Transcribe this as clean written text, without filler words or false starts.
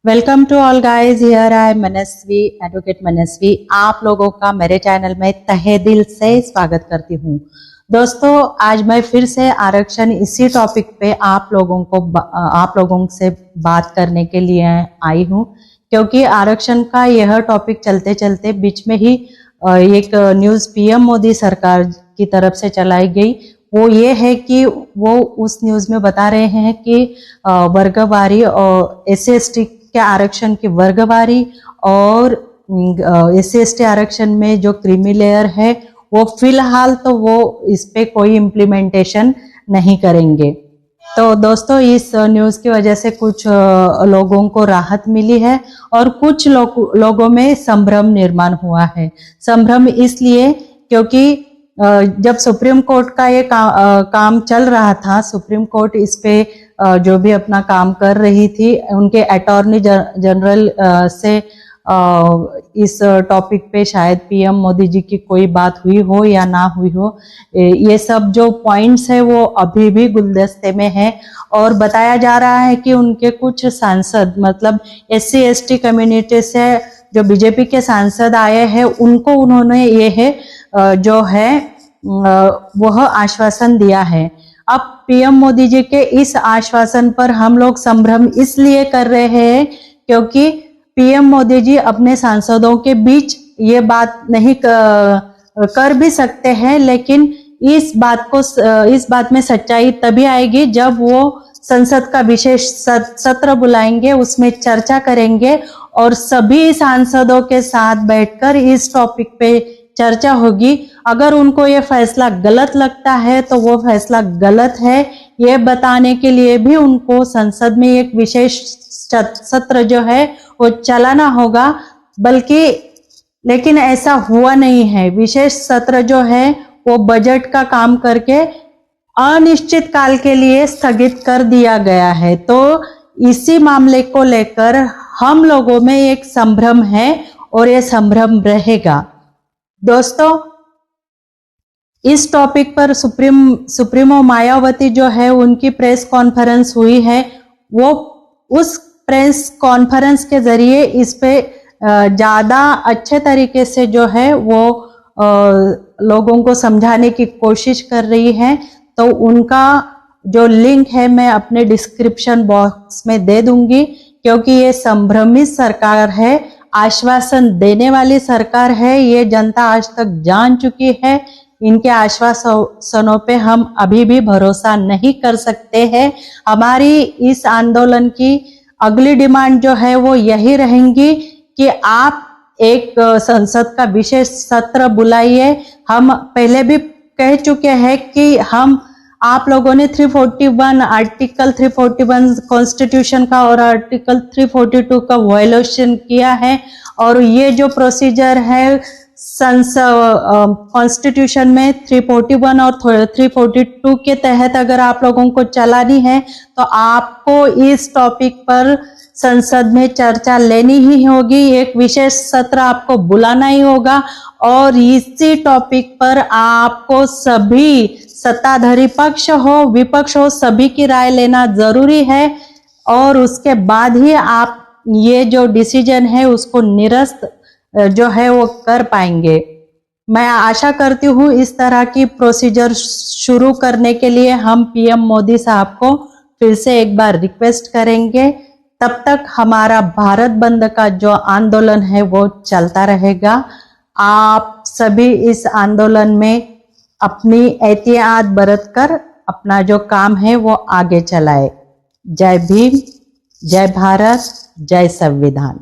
Welcome to all guys, here I Manasvi, advocate Manasvi. आप लोगों का मेरे चैनल में तहे दिल से स्वागत करती हूँ। दोस्तों, आज मैं फिर से आरक्षण इसी टॉपिक पे आप लोगों से बात करने के लिए आई हूँ, क्योंकि आरक्षण का यह टॉपिक चलते चलते बीच में ही एक न्यूज़ पीएम मोदी सरकार की तरफ से चलाई गई। वो ये है कि वो उस न्यूज़ में बता रहे हैं कि वर्गवारी और SC/ST के आरक्षण की वर्गवारी और SC/ST आरक्षण में जो क्रीमी लेयर है वो फिलहाल तो वो इस पे कोई इम्प्लीमेंटेशन नहीं करेंगे। तो दोस्तों, इस न्यूज़ की वजह से कुछ लोगों को राहत मिली है और कुछ लोगों में संभ्रम निर्माण हुआ है। संभ्रम इसलिए क्योंकि जब सुप्रीम कोर्ट का ये काम चल रहा था, सुप्रीम कोर्ट इस पे जो भी अपना काम कर रही थी, उनके अटॉर्नी जनरल से इस टॉपिक पे शायद पीएम मोदी जी की कोई बात हुई हो या ना हुई हो, ये सब जो पॉइंट्स है वो अभी भी गुलदस्ते में है। और बताया जा रहा है कि उनके कुछ सांसद, मतलब SC/ST कम्युनिटी से जो बीजेपी के सांसद आए हैं, उनको उन्होंने ये है जो है वह आश्वासन दिया है। अब पीएम मोदी जी के इस आश्वासन पर हम लोग संभ्रम इसलिए कर रहे हैं क्योंकि पीएम मोदी जी अपने सांसदों के बीच ये बात नहीं कर भी सकते हैं, लेकिन इस बात में सच्चाई तभी आएगी जब वो संसद का विशेष सत्र बुलाएंगे, उसमें चर्चा करेंगे और सभी सांसदों के साथ बैठकर इस टॉपिक पे चर्चा होगी। अगर उनको ये फैसला गलत लगता है तो वो फैसला गलत है, ये बताने के लिए भी उनको संसद में एक विशेष सत्र जो है वो चलाना होगा। लेकिन ऐसा हुआ नहीं है। विशेष सत्र जो है वो बजट का काम करके अनिश्चित काल के लिए स्थगित कर दिया गया है। तो इसी मामले को लेकर हम लोगों में एक संभ्रम है और ये संभ्रम रहेगा। दोस्तों, इस टॉपिक पर सुप्रीमो मायावती जो है, उनकी प्रेस कॉन्फ्रेंस हुई है। वो उस प्रेस कॉन्फ्रेंस के जरिए इस पे ज्यादा अच्छे तरीके से जो है वो लोगों को समझाने की कोशिश कर रही है। तो उनका जो लिंक है मैं अपने डिस्क्रिप्शन बॉक्स में दे दूंगी, क्योंकि ये संभ्रमित सरकार है, आश्वासन देने वाली सरकार है। ये जनता आज तक जान चुकी है। इनके आश्वासनों पे हम अभी भी भरोसा नहीं कर सकते हैं। हमारी इस आंदोलन की अगली डिमांड जो है वो यही रहेंगी कि आप एक संसद का विशेष सत्र बुलाइए। हम पहले भी कह चुके हैं कि आप लोगों ने आर्टिकल 341 कॉन्स्टिट्यूशन का और आर्टिकल 342 का वायलेशन किया है। और ये जो प्रोसीजर है कॉन्स्टिट्यूशन में 341 और 342 के तहत अगर आप लोगों को चलानी है तो आपको इस टॉपिक पर संसद में चर्चा लेनी ही होगी। एक विशेष सत्र आपको बुलाना ही होगा और इसी टॉपिक पर आपको सभी सत्ताधारी पक्ष हो विपक्ष हो, सभी की राय लेना जरूरी है। और उसके बाद ही आप ये जो डिसीजन है उसको निरस्त जो है वो कर पाएंगे। मैं आशा करती हूँ इस तरह की प्रोसीजर शुरू करने के लिए हम पीएम मोदी साहब को फिर से एक बार रिक्वेस्ट करेंगे। तब तक हमारा भारत बंद का जो आंदोलन है वो चलता रहेगा। आप सभी इस आंदोलन में अपनी एहतियात बरतकर अपना जो काम है वो आगे चलाए। जय भीम, जय भारत, जय संविधान।